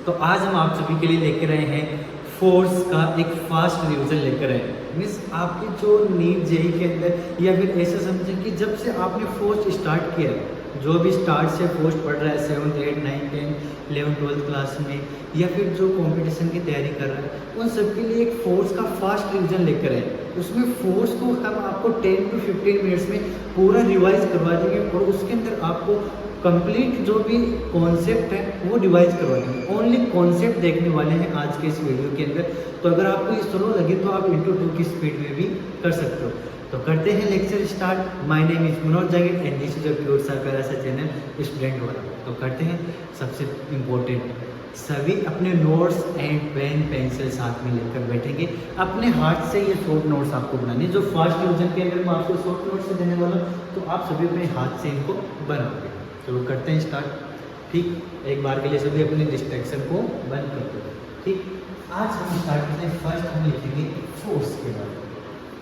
तो आज हम आप सभी के लिए लेकर आए हैं फोर्स का एक फास्ट रिवीजन लेकर आए हैं। मीन्स आपकी जो नीट जेई के अंदर या फिर ऐसा समझें कि जब से आपने फोर्स स्टार्ट किया है, जो भी स्टार्ट से फोर्स पढ़ रहा है 7th 8th 9th 10th 11th 12th class में या फिर जो कंपटीशन की तैयारी कर रहा है, उन सबके लिए एक फोर्स का फास्ट रिवीजन लेकर आए। उसमें फोर्स को हम आपको 10 to 15 मिनट्स में पूरा रिवाइज करवा देंगे और उसके अंदर आपको कंप्लीट जो भी कॉन्सेप्ट है वो रिवाइज करवा देंगे। ओनली कॉन्सेप्ट देखने वाले हैं आज के इस वीडियो के अंदर। तो अगर आपको ये स्लो लगे तो आप इंटू 2 की स्पीड में भी कर सकते हो। तो करते हैं lecture start. My name is Manoj Jagir and this is a pure सा प्यारा सा चैनल स्टूडेंट वाला। तो करते हैं। सबसे इम्पोर्टेंट, सभी अपने नोट्स एंड पेन पेंसिल साथ में लेकर बैठेंगे। अपने हाथ से ये शॉर्ट नोट्स आपको बनाने, जो फास्ट रिवीजन के अंदर मैं आपको शॉर्ट नोट्स देने वाला हूँ, तो आप सभी अपने हाथ से इनको बनाओगे। चलो करते हैं स्टार्ट। ठीक, एक बार के लिए सभी अपने डिस्ट्रैक्शन को बंद कर दो। ठीक, आज हम स्टार्ट करते हैं। फर्स्ट हम लिखेंगे फोर्स के बारे में।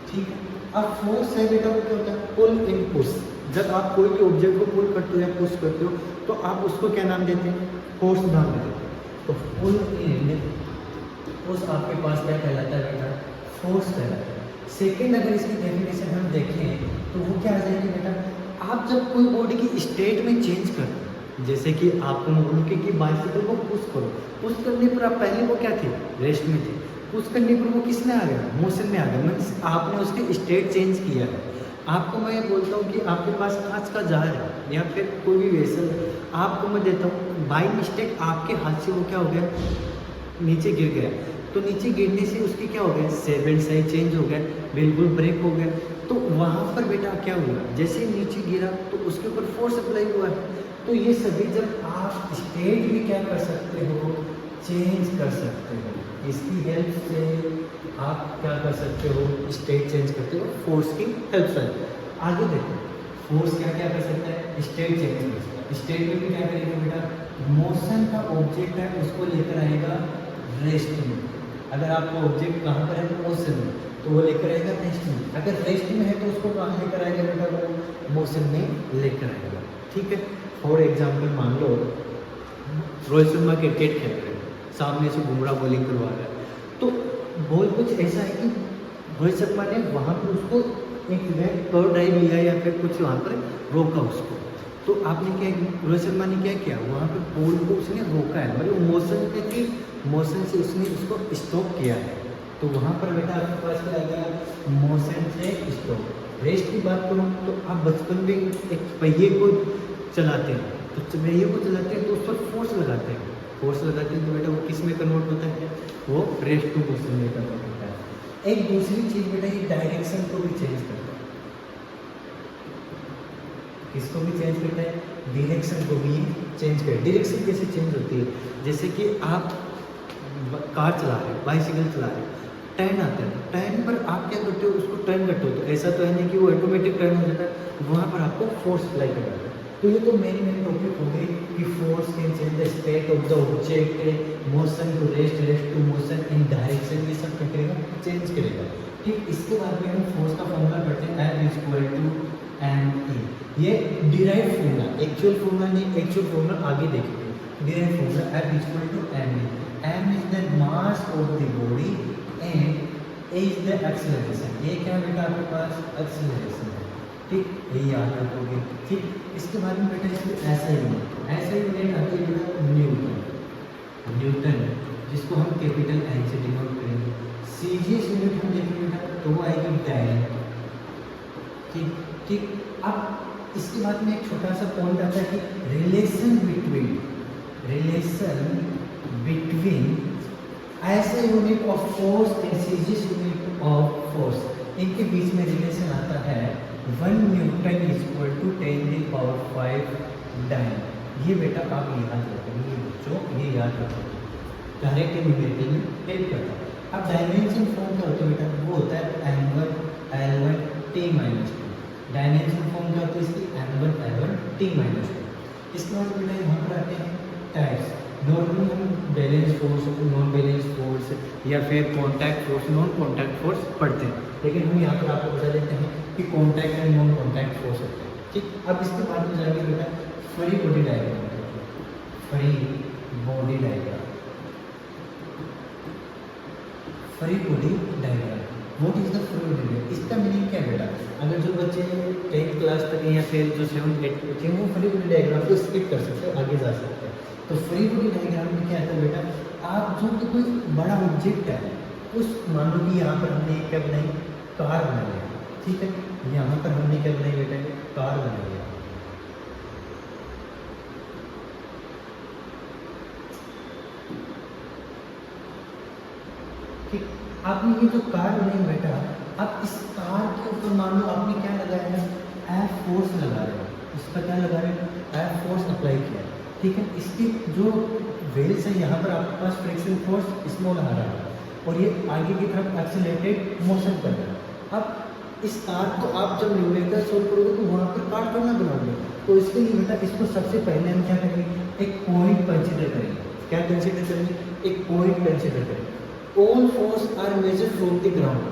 ठीक है, अब फोर्स है बेटा वो क्या होता है? पुल इन पुश। जब आप कोई भी ऑब्जेक्ट को पुल करते हो या पुश करते हो तो आप उसको क्या नाम देते हैं? फोर्स नाम देते हैं। तो पुल इन पुश आपके पास क्या कहलाता है बेटा? फोर्स कहलाता है। सेकेंड, अगर इसकी डेफिनेशन हम देखें तो वो क्या आ जाएगी बेटा? आप जब कोई बॉडी की स्टेट में चेंज करते हो, जैसे कि आपको मैं बोलूँ कि बाइसिकल को पुश करो, पुश करने पर आप पहले वो क्या थे? रेस्ट में थे। पुश करने पर वो किस में आ गया? मोशन में आ गया। मीन्स आपने उसकी स्टेट चेंज किया है। आपको मैं ये बोलता हूँ कि आपके पास कांच का जार है या फिर कोई भी वेसल, आपको मैं देता हूँ बाई मिस्टेक आपके हाथ से वो क्या हो गया? नीचे गिर गया। तो नीचे गिरने से उसकी क्या हो गया? शेप एंड साइज चेंज हो गया, बिल्कुल ब्रेक हो गया। तो वहाँ पर बेटा क्या हुआ? जैसे नीचे गिरा तो उसके ऊपर फोर्स अप्लाई हुआ है। तो ये सभी जब आप स्टेट भी क्या कर सकते हो? चेंज कर सकते हो। इसकी हेल्प से आप क्या कर सकते हो? स्टेट चेंज करते हो फोर्स की हेल्प से। आगे देखो, फोर्स क्या क्या कर सकता है? स्टेट चेंज कर सकता है। स्टेट में भी क्या करेगा बेटा? मोशन का ऑब्जेक्ट है उसको लेकर आएगा रेस्ट में। अगर आपका ऑब्जेक्ट कहाँ पर है? मोशन में, तो वो लेकर आएगा रेस्ट में। अगर रेस्ट में है तो उसको कहाँ लेकर आएगा बेटा? वो मोशन में लेकर आएगा। ठीक है, फॉर एग्जाम्पल मान लो रोहित शर्मा क्रिकेट खेल रहे हैं, सामने से बुमराह बॉलिंग करवा रहा है, तो बॉल कुछ ऐसा है कि रोहित शर्मा ने वहाँ पर उसको एक कर्व ड्राइव लिया या फिर कुछ वहाँ पर रोका उसको। तो आपने क्या किया? रोहित शर्मा ने क्या किया? वहाँ पर बॉल को उसने रोका है, मतलब मोशन पे थी, मोशन से उसने उसको स्टॉप किया है। तो वहाँ पर बेटा आपके पास क्या आ गया? मोशन से स्टॉप। रेस्ट की बात करूँ तो आप बचपन में एक पहिए को चलाते हैं, तो पहिए को चलाते हैं तो उस पर फोर्स लगाते हैं। फोर्स लगाते हैं तो बेटा वो किस में कन्वर्ट होता है? वो रेस्ट टू मोशन में कन्वर्ट होता है। एक दूसरी चीज़ बेटा, ये डायरेक्शन को भी चेंज करता है। किसको भी चेंज करता है? डायरेक्शन को भी चेंज करता है। डायरेक्शन कैसे चेंज होती है? जैसे कि आप कार चला रहे हो, बाइसिकल चला रहे हो, टर्न आता है, टर्न पर आप क्या करते हो? उसको टर्न करते हो। तो ऐसा तो है नहीं कि वो ऑटोमेटिक टर्न हो जाता है, वहाँ पर आपको फोर्स अप्लाई करना है। तो ये तो मेन टॉपिक हो गई कि force can change the state of the object, motion to rest, rest to motion, in direction, ये सब क्या करेगा? चेंज करेगा। ठीक, इसके बाद में हम फोर्स का फॉर्मूला पढ़ते हैं, F इक्वल टू ma। ये डिराइव फॉर्मूला, एक्चुअल फॉर्मूला नहीं, एक्चुअल फॉर्मूला आगे देखेंगे। Derive formula F equal to ma। m is the mass of the body and a is the acceleration. ये क्या बेटा आपके पास? एक्सेलरेशन है। ठीक, यही याद रखोगे। ठीक, इसके बाद में बेटा ऐसा यूनिट आती है बेटा न्यूटन। न्यूटन जिसको हम कैपिटल N से डिनोट करेंगे। सीजीएस यूनिट हम देखेंगे बेटा तो वो आएगी डायन। ठीक ठीक, अब इसके बाद में एक छोटा सा पॉइंट आता है कि रिलेशन बिटवीन ऐसे unit of force and CGS unit of force, इनके बीच में रिलेशन आता है 1 न्यूटन इक्वल टू 10⁵ डाइन। ये बेटा आप याद रखोगे, ये बच्चों ये याद रखोगे, डायरेक्ट न्यूमेरिकल में हेल्प करता है। अब डायमेंशन फॉर्म क्या होता है बेटा? वो होता है m1 l1 t-2। Dimension form क्या होती है इसकी? m1 l1 t-2। इसके बाद बेटा यहाँ पर आते हैं टाइप्स। नॉर्मली हम balance force, non balance force या फिर contact force, non contact force पढ़ते हैं, लेकिन हम यहाँ पर आपको बता देते हैं कि contact and non contact force होते हैं। ठीक, अब इसके बाद में जाएंगे बेटा free body diagram. Free body diagram free body diagram, what is the free body diagram, इसका मीनिंग क्या है बेटा? अगर जो बच्चे 10th क्लास तक हैं या फिर जो 7th 8th बच्चे हैं वो फ्री बॉडी डायग्राम को स्किप कर सकते हैं, आगे जा सकते हैं। तो फ्री बॉडी डायग्राम में क्या आता है बेटा, आप जो भी कोई बड़ा ऑब्जेक्ट है उस, मान लो कि यहाँ पर हमने क्या बनाई, कार बनाई है, ठीक है, यहाँ पर हमने क्या बनाई बेटा, कार बनाई है। ठीक, आपने ये जो कार बनाई बेटा, अब इस कार के ऊपर मान लो आपने क्या लगाया है, एफ फोर्स लगा रहे हो, इस पर क्या लगा रहे हो, एफ फोर्स अप्लाई किया, ठीक है। इसके जो व्हील्स है यहाँ पर आपके पास फ्रिक्शन फोर्स स्मॉल आ रहा है और ये आगे की तरफ एक्सीलरेटेड मोशन कर रहा है। अब इस कार को आप जब न्यूमेरिकल सोल्व करोगे तो वहाँ पर कार थोड़ा बनाओगे, तो इसके लिए बेटा इसको सबसे पहले हम क्या करेंगे, एक पॉइंट कंसिडर करेंगे। क्या कंसिडर करेंगे, एक पॉइंट कंसिडर करेंगे। All force are measured from the ground.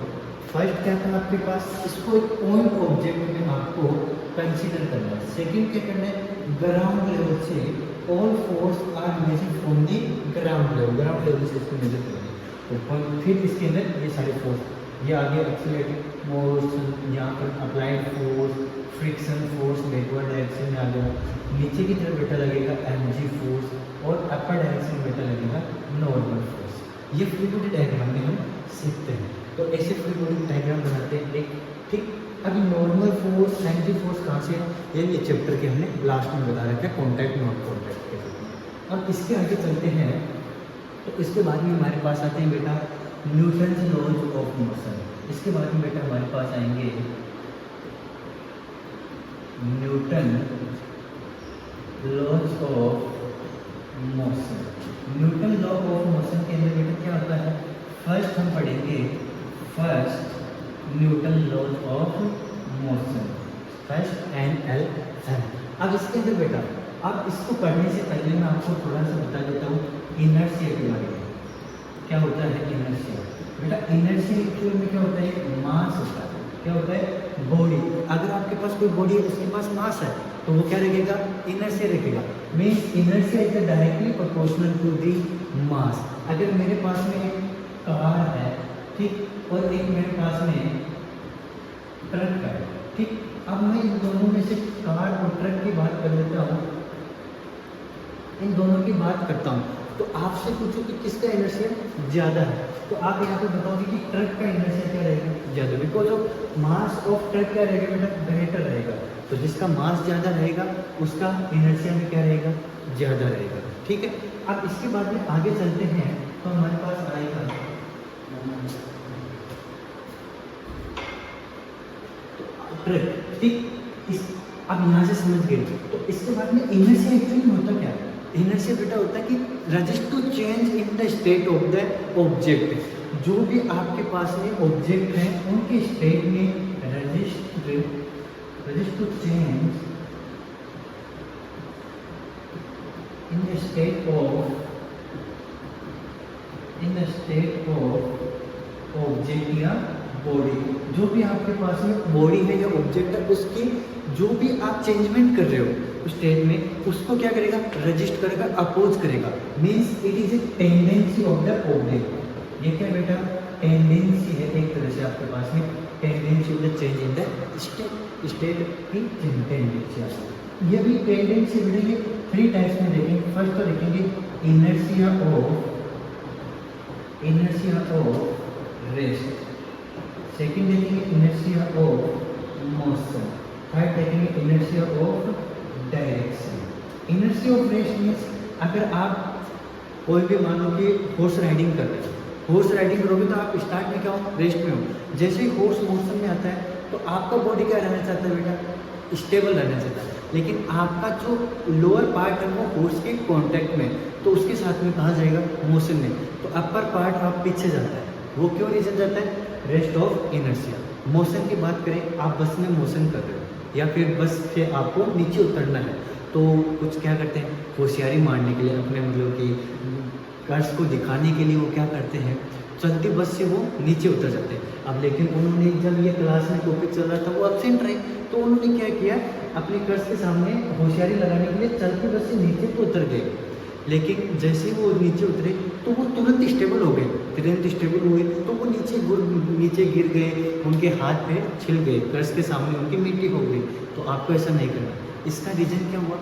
First क्या था आपके पास, इसको एक पॉइंट ऑब्जेक्ट में आपको कंसीडर करना है। सेकंड क्या करना है, ग्राउंड लेवल से all force are measured from the ground level, ground level से इसको मेजर करेंगे। तो फिर इसके अंदर ये सारे फोर्स, ये आगे एक्सीलरेटेड मोशन, यहाँ पर applied force, friction force backward direction में आ गया, नीचे की तरफ बेटा लगेगा mg फोर्स और अपर डायरेक्शन में बेटा लगेगा नॉर्मल फोर्स। ये फ्री बॉडी डायग्राम में हम सीखते हैं, तो ऐसे फ्री बॉडी डायग्राम बनाते हैं एक, ठीक। अभी नॉर्मल फोर्स, mg फोर्स कहाँ से है, ये चैप्टर के हमने लास्ट में बता रखा है, कॉन्टैक्ट नॉन कॉन्टैक्ट के। अब इसके आगे चलते हैं, तो इसके बाद में हमारे पास आते हैं बेटा न्यूटन्स लॉज ऑफ मोशन। इसके बाद में बेटा हमारे पास आएंगे Newton laws of motion. Newton law of motion के अंदर बेटा क्या होता है, फर्स्ट हम पढ़ेंगे first Newton laws of motion, first NLM। अब इसके अंदर बेटा, अब इसको पढ़ने से पहले मैं आपको थोड़ा सा बता देता हूँ इनर्शिया के बारे में। क्या होता है इनर्शिया बेटा, इनर्शिया एक्चुअल में क्या होता है, मास होता है। क्या होता है, बॉडी। अगर आपके पास कोई बॉडी है उसके पास मास है तो वो क्या रखेगा, इनर्शिया रखेगा। Means inertia is directly proportional to the mass. अगर मेरे पास में एक कार है, ठीक, और एक मेरे पास में ट्रक है, ठीक। अब मैं इन दोनों में से कार और ट्रक की बात कर लेता हूँ, इन दोनों की बात करता हूँ, तो आपसे पूछो कि किसका इनर्शिया ज़्यादा है, तो आप यहाँ पे बताओगे कि ट्रक का इनर्शिया क्या रहेगा, ज़्यादा, because of mass of truck क्या रहेगा बेटा, ग्रेटर रहेगा। तो जिसका मास ज़्यादा रहेगा उसका इनर्शिया में क्या रहेगा, ज़्यादा रहेगा, ठीक है। अब इसके बाद में आगे चलते हैं, तो हमारे पास आएगा ट्रक, ठीक। अब यहाँ से समझ गए, तो इसके बाद में इनर्शिया एक्चुअली होता क्या है, इनर्शिया बेटा होता है कि resist to change in the state of the object. जो भी आपके पास में ऑब्जेक्ट हैं उनके स्टेट में resist to change in the state of object या बॉडी। जो भी आपके पास में बॉडी है या ऑब्जेक्ट है उसकी जो भी आप चेंजमेंट कर रहे हो स्टेट में, उसको क्या करेगा, रजिस्ट करेगा, अपोज करेगा। Means it is a tendency of the object. ये क्या बेटा, टेंडेंसी है एक तरह से आपके पास में, tendency of the change in the state की टेंडेंसी। ये भी टेंडेंसी बेटा ये 3 टाइप्स में देखेंगे। फर्स्ट तो देखेंगे इनर्शिया ऑफ रेस्ट, सेकंड देखेंगे इनर्शिया ऑफ मोशन, थर्ड देखेंगे inertia of direction. Inertia of rest means अगर आप कोई भी मान लो कि हॉर्स राइडिंग कर रहे हो, हॉर्स राइडिंग करोगे तो आप स्टार्ट में क्या हो, रेस्ट में हो। जैसे ही हॉर्स मोशन में आता है तो आपका बॉडी क्या रहना चाहता है बेटा, स्टेबल रहना चाहता है, लेकिन आपका जो लोअर पार्ट है वो हॉर्स के कॉन्टैक्ट में, तो उसके साथ में कहाँ जाएगा, मोशन में। तो अपर पार्ट आप पीछे जाता है, वो क्यों रीजन जाता है, रेस्ट ऑफ इनर्शिया। मोशन की बात करें, आप बस में मोशन कर रहे हो या फिर बस से आपको नीचे उतरना है, तो कुछ क्या करते हैं, होशियारी मारने के लिए, अपने मतलब कि कर्ज को दिखाने के लिए वो क्या करते हैं, चलती बस से वो नीचे उतर जाते हैं। अब लेकिन उन्होंने जब ये क्लास में टॉपिक चल रहा था वो एब्सेंट रहे, तो उन्होंने क्या किया, अपने कर्ज के सामने होशियारी लगाने के लिए चलती बस से नीचे तो उतर गए। लेकिन जैसे वो नीचे उतरे तो वो तुरंत स्टेबल हो गए, तुरंत स्टेबल हुए तो वो नीचे गिर गए, उनके हाथ पैर छिल गए, कर्ज के सामने उनकी मिट्टी हो गई। तो आपको ऐसा नहीं करना। इसका रीज़न क्या हुआ,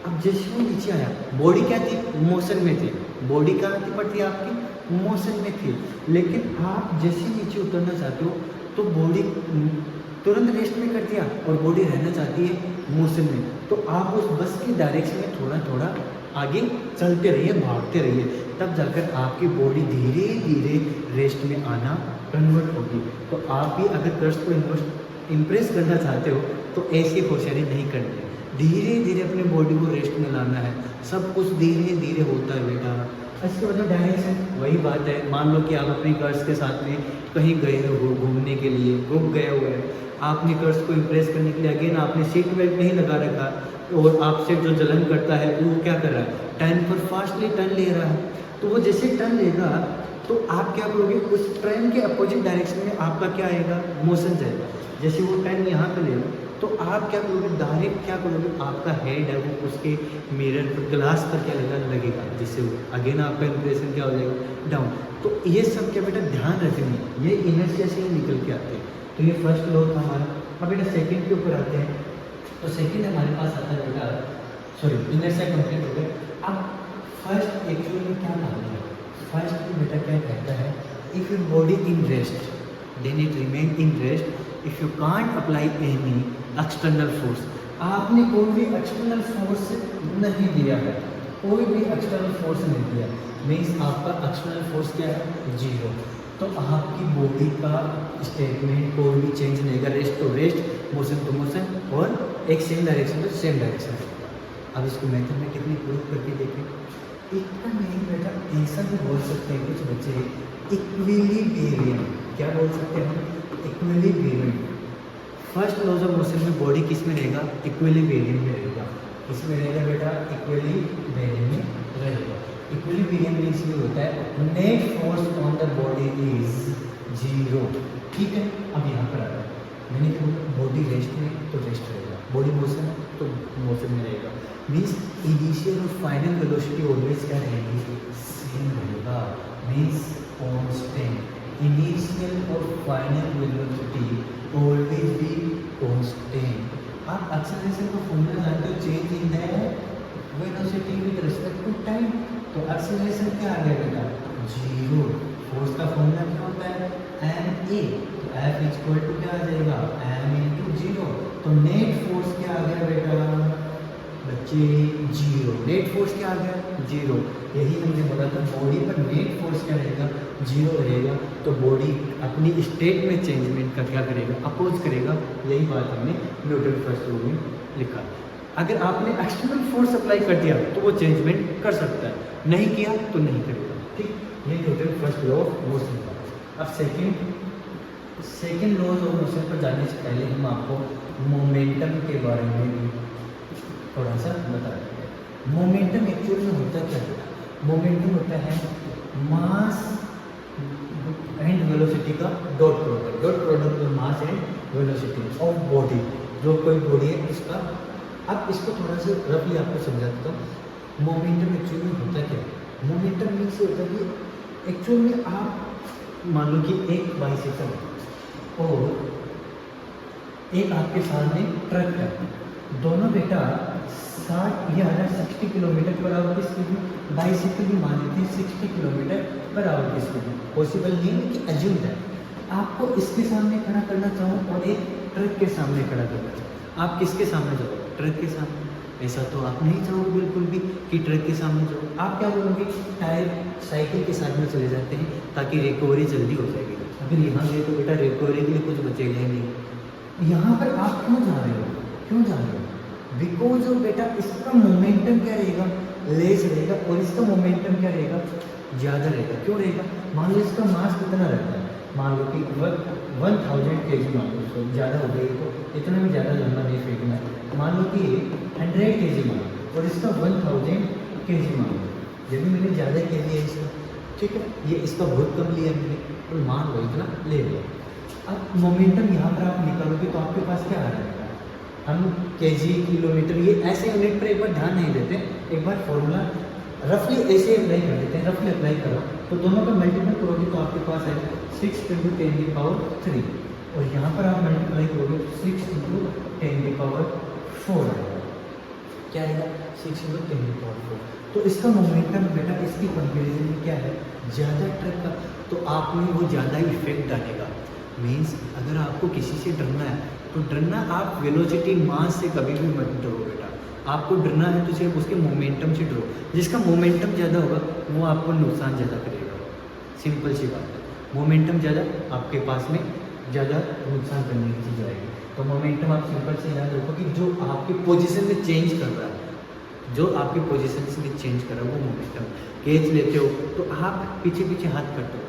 अब जैसे वो नीचे आया, बॉडी क्या थी, मोशन में थी, बॉडी कहाँ की पड़ती है आपकी, मोशन में थी। लेकिन आप जैसे नीचे उतरना चाहते हो तो बॉडी तुरंत रेस्ट में कर दिया और बॉडी रहना चाहती है मोशन में। तो आप उस बस की डायरेक्शन में थोड़ा थोड़ा आगे चलते रहिए, भागते रहिए, तब जाकर आपकी बॉडी धीरे धीरे रेस्ट में आना कन्वर्ट होगी। तो आप भी अगर कर्स्ट को इम्प्रेस करना चाहते हो तो ऐसी होशियारी नहीं करनी है, धीरे धीरे अपने बॉडी को रेस्ट में लाना है। सब कुछ धीरे धीरे होता है बेटा। इसके मतलब डायरेक्शन वही बात है, मान लो कि आप अपने कर्ज के साथ में कहीं गए हो घूमने के लिए, घूम गए हुए हैं, आपने कर्ज को इम्प्रेस करने के लिए अगेन आपने सीट बेल्ट नहीं लगा रखा और आपसे जो जलन करता है वो क्या कर रहा है, टर्न पर फास्टली टर्न ले रहा है। तो वो जैसे टर्न लेगा तो आप क्या करोगे, उस ट्रेन के अपोजिट डायरेक्शन में आपका क्या आएगा, मोशन जाएगा। जैसे वो टर्न यहाँ पे लेगा तो आप क्या करोगे, डायरेक्ट क्या करोगे, आपका हेड है वो उसके मिरर पर, ग्लास पर क्या लगेगा, जिससे वो अगेन आपका इंप्रेशन क्या हो जाएगा, डाउन। तो ये सब क्या बेटा ध्यान रखेंगे, ये इनर्शिया से ही निकल के आते हैं। तो ये फर्स्ट लॉ था हमारा। अब बेटा सेकंड के ऊपर आते हैं। तो सेकंड हमारे पास आता है बेटा, सॉरी इनर्शिया कंप्लीट हो गया। अब फर्स्ट एक्चुअली में क्या काम है, फर्स्ट बेटा क्या कहता है, if your body in rest then it remain in rest if you can't apply any external force. आपने कोई भी एक्सटर्नल फोर्स नहीं दिया है, कोई भी एक्सटर्नल फोर्स नहीं दिया, मीन्स आपका एक्सटर्नल फोर्स क्या है, जीरो। तो आपकी बॉडी का स्टेटमेंट कोई भी चेंज नहीं होगा, rest to rest, motion to motion, और एक सेम डायरेक्शन तो सेम डायरेक्शन। अब इसको मेथड में कितनी प्रूव करके देखें। इतना नहीं बेटा, ऐसा भी बोल सकते हैं कुछ बच्चे, इक्विलिब्रियम। क्या बोल सकते हैं हम, equilibrium. First laws of motion में बॉडी किस में रहेगा, इक्विलिब्रियम में रहेगा। किसमें रहेगा बेटा, इक्विलिब्रियम में रहेगा। इक्विलिब्रियम मीन्स ये होता है net force on the body is zero. ठीक है, अब यहाँ पर आता है, मैंने क्या बोला, बॉडी रेस्ट में तो रेस्ट रहेगा, बॉडी मोशन है तो मोशन में रहेगा। मीन्स इनिशियल और फाइनल वेलोसिटी ऑलवेज क्या रहेगी, सेम रहेगा, मीन्स कांस्टेंट। इनिशियल और final velocity always be constant. आप एक्सेलरेशन का फॉर्मूला जानते हो, change in the velocity with respect to time. तो एक्सेलरेशन क्या आ गया बेटा, जीरो। फोर्स का फॉर्मूला क्या होता है, एम ए। तो एफ इक्वल टू क्या आ जाएगा, एम इंटू जीरो। तो नेट फोर्स क्या आ गया बेटा बच्चे, जीरो। नेट फोर्स क्या आ गया, जीरो। यही हमने बोला था, बॉडी पर नेट फोर्स क्या रहेगा, जीरो रहेगा। तो बॉडी अपनी स्टेट में चेंजमेंट का क्या करेगा, अपोज करेगा। यही बात हमने न्यूटन फर्स्ट लॉ में लिखा। अगर आपने एक्सटर्नल फोर्स अप्लाई कर दिया तो वो चेंजमेंट कर सकता है, नहीं किया तो नहीं करेगा। ठीक, ये Newton first law of motion का। अब सेकेंड लॉ ऑफ मोशन पर जाने से पहले हम आपको मोमेंटम के बारे में भी थोड़ा सा बता देते हैं। मोमेंटम एक्चुअली में होता क्या है, मोमेंटम होता है मास एंड वेलोसिटी का dot product of mass and velocity of body. जो कोई बॉडी है उसका, अब इसको थोड़ा सा रफली आपको समझाता हूँ। मोमेंटम एक्चुअली में होता क्या है, मोमेंटम मीन्स होता है कि एक्चुअल में आप मान लो कि एक बाइसिकल और एक आपके सामने ट्रक है, दोनों बेटा 60 या 60 किलोमीटर पर आवर की स्पीड में, बाइसिकल भी मान लेते हैं 60 किलोमीटर पर आवर की स्पीड में। पॉसिबल नहीं है कि अज्यूम है। आपको इसके सामने खड़ा करना चाहूँ और एक ट्रक के सामने खड़ा करना चाहूँ, आप किसके सामने जाओ, ट्रक के सामने। ऐसा तो आप नहीं चाहोगे बिल्कुल भी कि ट्रक के सामने जाओ। आप क्या करोगे, टायर साइकिल के साथ में चले जाते हैं ताकि रिकवरी जल्दी हो जाएगी। अगर यहाँ गए तो बेटा रिकवरी के लिए कुछ बचेगा नहीं। यहाँ पर आप क्यों जा रहे हो, क्यों जा रहे हो, बिकॉज ऑफ बेटा इसका मोमेंटम क्या रहेगा, लेस रहेगा, और इसका मोमेंटम क्या रहेगा, ज़्यादा रहेगा। क्यों रहेगा, मान लो इसका मास कितना रहता है, मान लो कि 1000 kg, मान लो ज़्यादा हो गई तो इतना भी ज़्यादा लंबा नहीं फेंकना है। मान लो कि 100 kg मान लो और इसका 1000 kg मान लो, यदि मैंने ज़्यादा के लिए इसका, ठीक है, ये इसका बहुत कम लिया मैंने, तो मान लो इतना ले लिया। अब मोमेंटम यहाँ पर आप निकालोगे तो आपके पास क्या आ जाएगा, हम केजी किलोमीटर ये ऐसे यूनिट पर एक बार ध्यान नहीं देते। एक बार फॉर्मूला रफली ऐसे अप्लाई कर देते हैं, रफली अप्लाई करो तो दोनों का मल्टीपल करोगे तो आपके पास है 6 × 10⁻³ और यहाँ पर आप मल्टीप्लाई करोगे तो 6 × 10⁻⁴ आएगा। क्या आएगा? 6 × 10⁻⁴। तो इसका मोमेंटम बेटा इसकी कंपेरिजन में क्या है? ज़्यादा ट्रक का, तो आप में वो ज़्यादा इफेक्ट डालेगा। मीन्स अगर आपको किसी से डरना है तो डरना आप वेलोसिटी मास से कभी भी मत डरो बेटा। आपको डरना है तो सिर्फ उसके मोमेंटम से डरो। जिसका मोमेंटम ज़्यादा होगा वो आपको नुकसान ज़्यादा करेगा। सिंपल सी बात है, मोमेंटम ज़्यादा आपके पास में ज़्यादा नुकसान करने की चीज़ आएगी। तो मोमेंटम आप सिंपल से याद रखो कि जो आपकी पोजीशन में चेंज कर रहा है, जो आपकी पोजीशन में चेंज कर रहा है वो मोमेंटम। कैच लेते हो तो आप पीछे पीछे हाथ करते हो,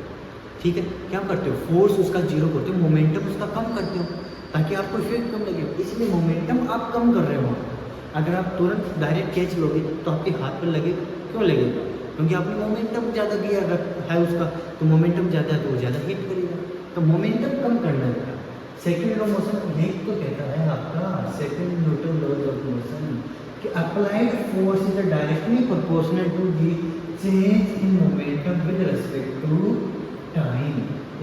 ठीक है, क्या करते हो? फोर्स उसका जीरो करते हो, मोमेंटम उसका कम करते हो ताकि आपको इफेक्ट कम लगे, इसलिए मोमेंटम आप कम कर रहे हो। अगर आप तुरंत डायरेक्ट कैच लोगे तो आपके हाथ पर लगे, क्यों लगेगा? क्योंकि आपने मोमेंटम ज़्यादा दिया है उसका, तो मोमेंटम ज़्यादा है तो वो ज़्यादा हिट करेगा। तो मोमेंटम कम करना है। सेकेंड लॉ मोशन ये तो कहता है आपका second Newton law of motion कि applied force is directly proportional to the change in momentum with respect to time.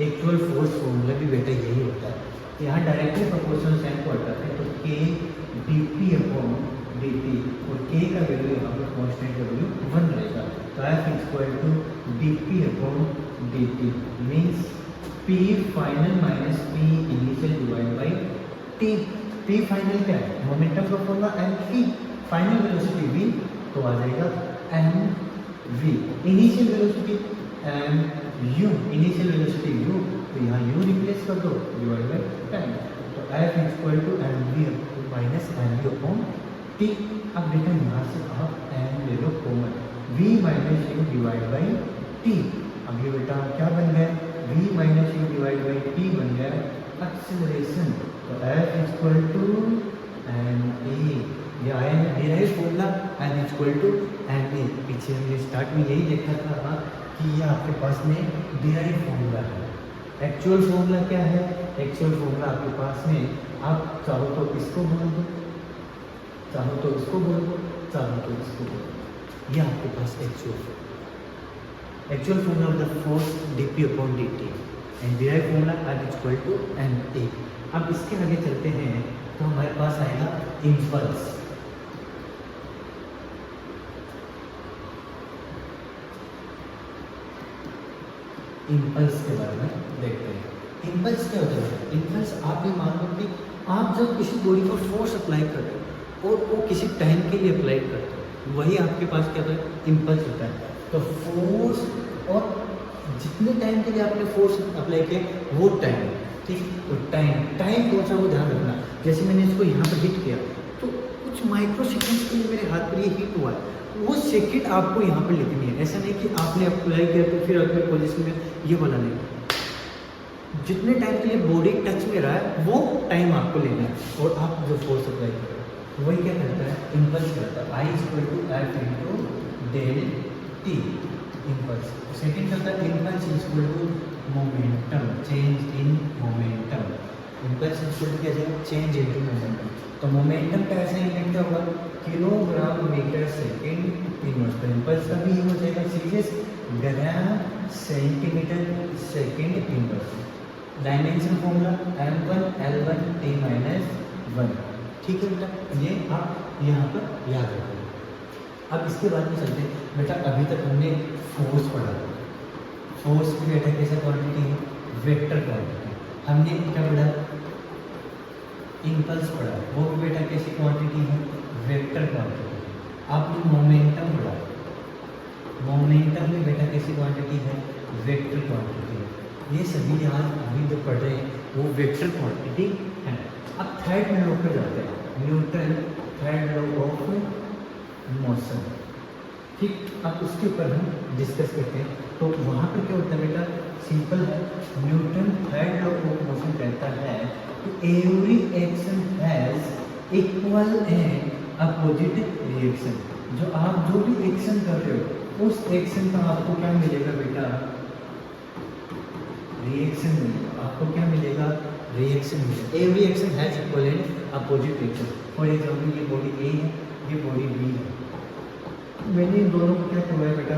Actual force formula भी बेटा यही होता है। यहाँ डायरेक्टली प्रोपोर्शनल साइन को हटाते हैं तो k dp/dt और k का वैल्यू यहाँ पर कांस्टेंट वैल्यू 1 रहेगा। तो F dp/dt means P final minus P initial divide by T। P final क्या है? मोमेंटम का formula mv, final velocity v, तो आ जाएगा mv। Initial velocity mu, initial velocity u, तो यहाँ u रिप्लेस कर दो डिवाइड बाई टाइम। तो F mv माइनस mv/t। अब बेटा यहाँ से आप m ले लो common, v minus u divide by t। अब ये बेटा क्या बन गया? v minus u divide by t बन गया एक्सेलरेशन। तो F ma, ये आया दे रहा है फॉर्मूला m ma। पीछे हमने स्टार्ट में यही देखा था कि ये आपके पास में डिराइव फॉर्मूला है। एक्चुअल फॉर्मूला क्या है? एक्चुअल फॉर्मूला आपके पास में आप चाहो तो इसको बोल दो, चाहो तो इसको बोल दो, चाहो तो इसको बोल दो। ये आपके पास actual formula of the force dp/dt and derive formula m ma। अब इसके आगे चलते हैं तो हमारे पास आएगा इम्पल्स। इम्पल्स के बारे में देखते हैं। इम्पल्स क्या होता है? इम्पल्स आप ये मान लो कि आप जब किसी बॉडी पर फोर्स अप्लाई करते हो और वो किसी टाइम के लिए अप्लाई करते हो, वही आपके पास क्या होता है? इम्पल्स होता है। तो फोर्स और जितने टाइम के लिए आपने फोर्स अप्लाई किया वो टाइम, ठीक। तो टाइम कौन सा वो ध्यान रखना। जैसे मैंने इसको यहाँ पर हिट किया तो कुछ माइक्रो सेकेंड्स के लिए मेरे हाथ पर ये हिट हुआ है, वो सेकंड आपको यहाँ पर लिखनी है। ऐसा नहीं कि आपने अप्लाई किया तो फिर अपने पोजीशन में ये वाला नहीं। जितने टाइम के लिए बॉडी टच में रहा है वो टाइम आपको लेना है और आप जो फोर्स अप्लाई कर रहे हो वही क्या करता है? इम्पल्स करता है। I = F × del t impulse. Second चलता है impulse = momentum, change in momentum. Impulse = क्या जाएगा? Change in momentum. तो मोमेंटम का ऐसा यूनिट क्या होगा? Kilogram metre second inverse. तो इम्पल्स का भी हो जाएगा सीरीज gram centimetre second inverse. Dimension formula m1 L1 t-1, ठीक है बेटा। ये आप यहाँ पर याद रखो। अब इसके बाद में चलते हैं बेटा। अभी तक हमने फोर्स पढ़ा, फोर्स की बेटा कैसा क्वांटिटी है? Vector quantity. हमने क्या पढ़ा? इम्पल्स पढ़ा, वो भी बेटा कैसी क्वांटिटी है? Vector quantity. आपने मोमेंटम पढ़ा, मोमेंटम भी बेटा कैसी क्वांटिटी है? वेक्टर क्वांटिटी है। ये सभी आज अभी जो पढ़ रहे हैं वो वेक्टर क्वांटिटी है। अब थर्ड लॉ पे जाते हैं, Newton third law of motion, ठीक। अब उसके ऊपर हम डिस्कस करते हैं। तो वहाँ पर क्या होता है बेटा? सिंपल है। Newton third law of motion कहता है कि every action has equal and opposite reaction. जो आप जो भी एक्शन कर रहे हो उस एक्शन का आपको क्या मिलेगा बेटा? रिएक्शन मिलेगा। आपको क्या मिलेगा? रिएक्शन मिलेगा। Every action has equal and opposite reaction. For example ये बॉडी ए है, ये बॉडी बी है, मैंने इन दोनों को क्या करवाया बेटा,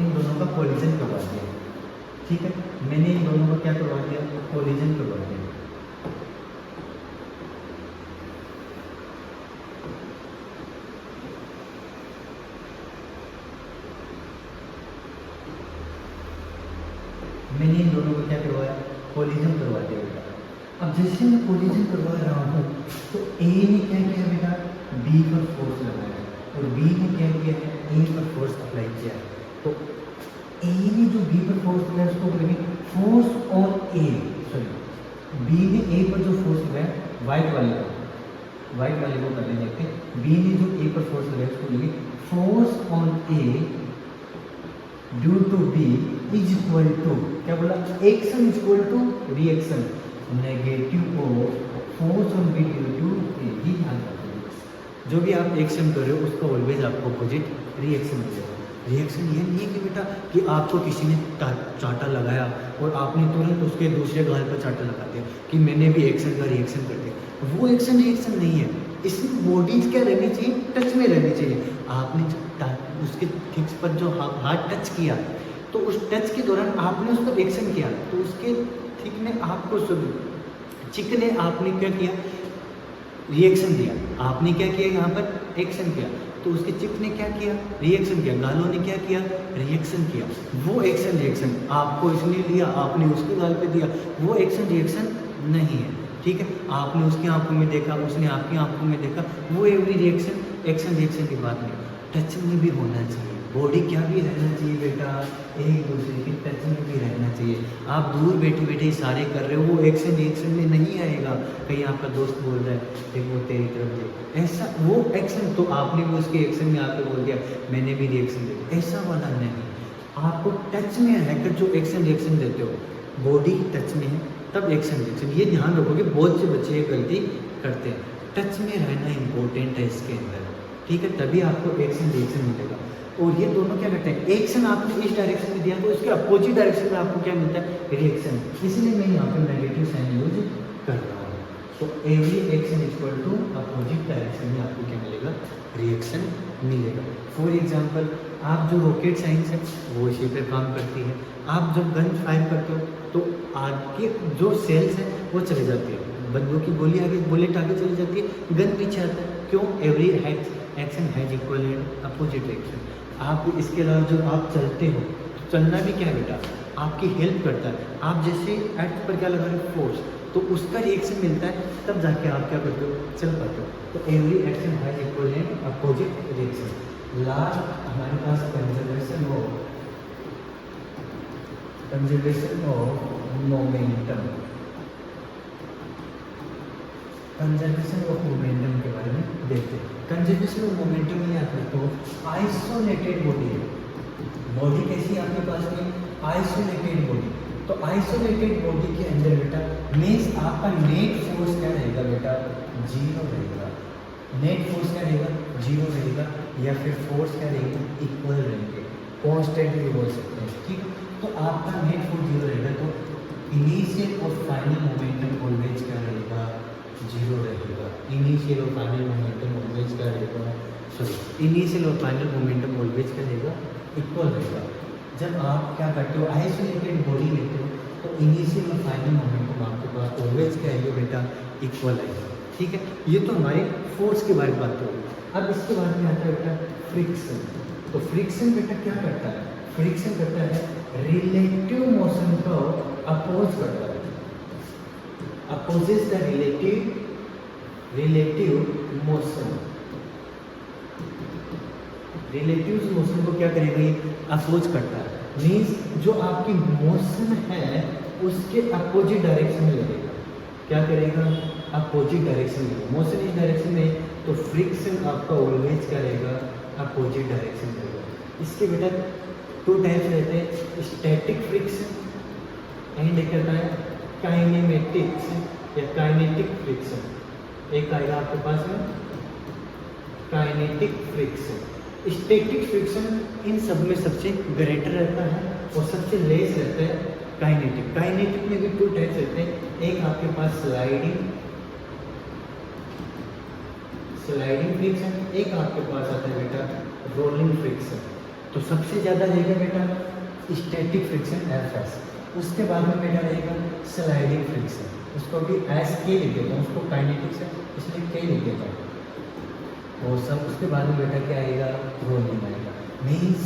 इन दोनों का कोलिजन करवा दिया। ठीक है, मैंने इन दोनों का क्या करवा दिया, कोलिजन करवा दिया। मैंने इन दोनों को क्या करवाया, कोलिजन करवा दिया बेटा। अब जैसे मैं कोलिजन करवा रहा हूँ तो ए ने क्या किया बेटा, बी पर फोर्स लगाया और बी ने क्या किया है, ए पर फोर्स अप्लाई किया है। तो ए ने जो बी पर फोर्स लगाया उसको बोलेंगे force on A, sorry B ने ए पर जो फोर्स लगाया, व्हाइट वाले को करने देखते हैं। बी ने जो ए पर फोर्स लगाया उसको बोलेंगे force on A due to B is equal to, क्या बोला, action is equal to reaction negative of force on B due to A. ही ध्यान रखिए, जो भी आप एक्शन कर रहे हो उसका ऑलवेज आपको अपोजिट रिएक्शन मिलेगा। रिएक्शन ये नहीं है कि बेटा कि आपको किसी ने चांटा लगाया और आपने तुरंत उसके दूसरे गाल पर चांटा लगा दिया कि मैंने भी एक्शन का रिएक्शन कर दिया। वो एक्शन रिएक्शन नहीं है, इसमें बॉडी क्या रहनी चाहिए, टच में रहनी चाहिए। आपने उसके थिक्स पर जो हाथ टच किया तो उस टच के दौरान आपने उस पर एक्शन किया तो उसके थिक ने आपको चिक ने आपने क्या किया, रिएक्शन दिया। आपने क्या किया, यहाँ पर एक्शन किया तो उसके चिप ने क्या किया, रिएक्शन किया। गालों ने क्या किया, रिएक्शन किया। वो एक्शन रिएक्शन आपको इसने लिया, आपने उसके गाल पे दिया, वो एक्शन रिएक्शन नहीं है। ठीक है, आपने उसकी आंखों में देखा, उसने आपकी आंखों में देखा, वो एवरी रिएक्शन एक्शन रिएक्शन की बात नहीं। टच में भी होना चाहिए, बॉडी क्या भी रहना चाहिए बेटा, एक दूसरे के टच में भी रहना चाहिए। आप दूर बैठे बैठे इशारे कर रहे हो, वो एक्शन रिएक्शन में नहीं आएगा। कहीं आपका दोस्त बोल रहा है देख वो तेरी तरफ देख, ऐसा वो एक्शन तो आपने भी उसके एक्शन में आके बोल दिया मैंने भी रिएक्शन दिया, ऐसा वाला नहीं। आपको टच में रहकर जो एक्शन रिएक्शन देते हो, बॉडी टच में है तब एक्शन रिएक्शन, ये ध्यान रखोगे। बहुत से बच्चे ये गलती करते हैं, टच में रहना इंपॉर्टेंट है इसके अंदर। ठीक है, तभी आपको एक्शन रिएक्शन मिलेगा। और ये दोनों क्या करते हैं, एक्शन आपने इस डायरेक्शन में दिया तो इसके अपोजिट डायरेक्शन में आपको क्या मिलता है, रिएक्शन। इसलिए मैं यहाँ पर नेगेटिव साइन यूज कर रहा हूँ। तो every action equal to opposite direction में आपको क्या मिलेगा, रिएक्शन मिलेगा। फॉर एग्जाम्पल, आप जो रॉकेट साइंस है वो इसी पर काम करती है। आप जब गन फायर करते हो तो आगे जो सेल्स हैं वो चले जाती है, बंदूक की गोली आगे, बुलेट आगे चली जाती है, गन पीछे आता है। क्यों, every action has equal and opposite reaction. आप इसके अलावा जो आप चलते हो, तो चलना भी क्या है बेटा, आपकी हेल्प करता है। आप जैसे एक्ट पर क्या लगा रहे हो, फोर्स, तो उसका रिएक्शन मिलता है तब जाके आप क्या करते हो, चल पाते हो। तो every action has equal and opposite reaction. Last हमारे पास conservation of momentum, conservation of momentum के बारे में देखते हैं। कंजर्वेशन ऑफ मोमेंटम में आप देखो, आइसोलेटेड बॉडी है, बॉडी कैसी है आपके पास में, आइसोलेटेड बॉडी। तो आइसोलेटेड बॉडी के अंदर बेटा मीन्स आपका नेट फोर्स क्या रहेगा बेटा, जीरो रहेगा। नेट फोर्स क्या रहेगा, जीरो रहेगा, या फिर फोर्स क्या रहेगा, इक्वल रहेंगे, कॉन्स्टेंट भी बोल सकते हैं। ठीक, तो आपका नेट फोर्स जीरो रहेगा तो इनिशियल और फाइनल मोमेंटम ऑलवेज क्या रहेगा, जीरो रहेगा। इनिशियल और फाइनल मोमेंटम ऑलवेज क्या रहेगा, सॉरी इनिशियल और फाइनल मोमेंटम ऑलवेज क्या रहेगा, इक्वल रहेगा। जब आप क्या करते हो, आइसोलेटेड बॉडी लेते हो तो इनिशियल और फाइनल मोमेंटम आपके पास ऑलवेज क्या आएगा बेटा, इक्वल आएगा। ठीक है, ये तो हमारे फोर्स के बारे में बात होगी। अब इसके बाद में आता है बेटा फ्रिक्शन। तो फ्रिक्शन बेटा क्या करता है, फ्रिक्शन करता है रिलेटिव मोशन को अपोज करता है, opposes the relative motion. Relative motion को क्या करेगा, ये अपोज करता है। मीन्स जो आपकी मोशन है उसके अपोजिट डायरेक्शन में लगेगा। क्या करेगा, अपोजिट डायरेक्शन में। मोशन इस डायरेक्शन में तो फ्रिक्शन आपका ऑलवेज क्या रहेगा, अपोजिट डायरेक्शन रहेगा। इसके बेटा टू टाइप्स रहते हैं, स्टैटिक फ्रिक्शन एंड एक कहता है काइनेमेटिक या काइनेटिक फ्रिक्शन। एक आएगा आपके पास में काइनेटिक फ्रिक्शन। स्टैटिक फ्रिक्शन इन सब में सबसे ग्रेटर रहता है और सबसे लेस रहता है काइनेटिक। काइनेटिक में भी टू टाइप्स रहते हैं, एक आपके पास स्लाइडिंग फ्रिक्शन, एक आपके पास आता है बेटा रोलिंग फ्रिक्शन। तो सबसे ज़्यादा रहेगा बेटा स्टैटिक फ्रिक्शन एफ, उसके बाद में बेटा रहेगा स्लाइडिंग फ्रिक्शन, उसको भी एस के लिख देता हूँ, उसको काइनेटिक्स है इसलिए के लिख देता हूँ। और सब उसके बाद में बेटा क्या आएगा, रोलिंग आएगा। मीन्स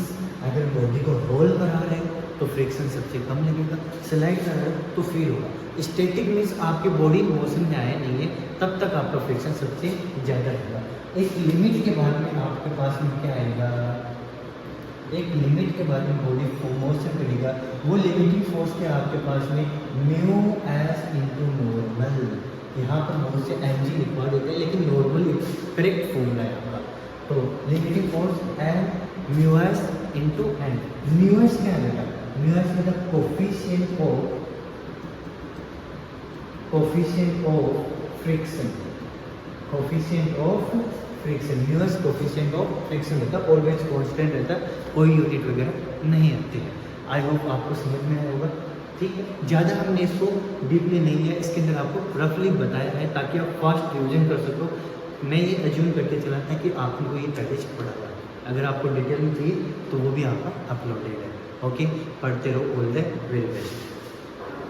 अगर बॉडी को रोल करा रहे हैं तो फ्रिक्शन सबसे कम लगेगा, स्लाइड कर रहे हो तो फिर होगा। स्टैटिक मीन्स आपकी बॉडी मोशन में आया नहीं है तब तक आपका फ्रिक्शन सबसे ज़्यादा रहेगा। एक लिमिट के बाद में आपके पास में क्या आएगा, एक लिमिट के बाद में बॉडी मोशन करेगा, वो लिमिटिंग फोर्स क्या आपके पास में म्यू एस इंटू नॉर्मल। यहाँ पर बहुत से एम जी लिखवा देते हैं लेकिन नॉर्मल करेक्ट फॉर्मूला है आपका। तो limiting force M mu S into N. Mu S क्या है बेटा, म्यू एस मतलब coefficient of friction, coefficient of friction, mu S coefficient of friction रहता है, ऑलवेज कांस्टेंट रहता है, कोई यूनिट वगैरह नहीं आती है। आई होप आपको समझ में आया होगा। ठीक है, ज़्यादा हमने इसको डीपली नहीं है, इसके अंदर आपको रफली बताया है ताकि आप फास्ट रिविजन कर सको। मैं ये एज्यूम करके चला था कि आपको ये पहले से पढ़ा हुआ है, अगर आपको डिटेल में चाहिए तो वो भी आपका अपलोडेड है। ओके, पढ़ते रहो, ऑल द वेरी बेस्ट।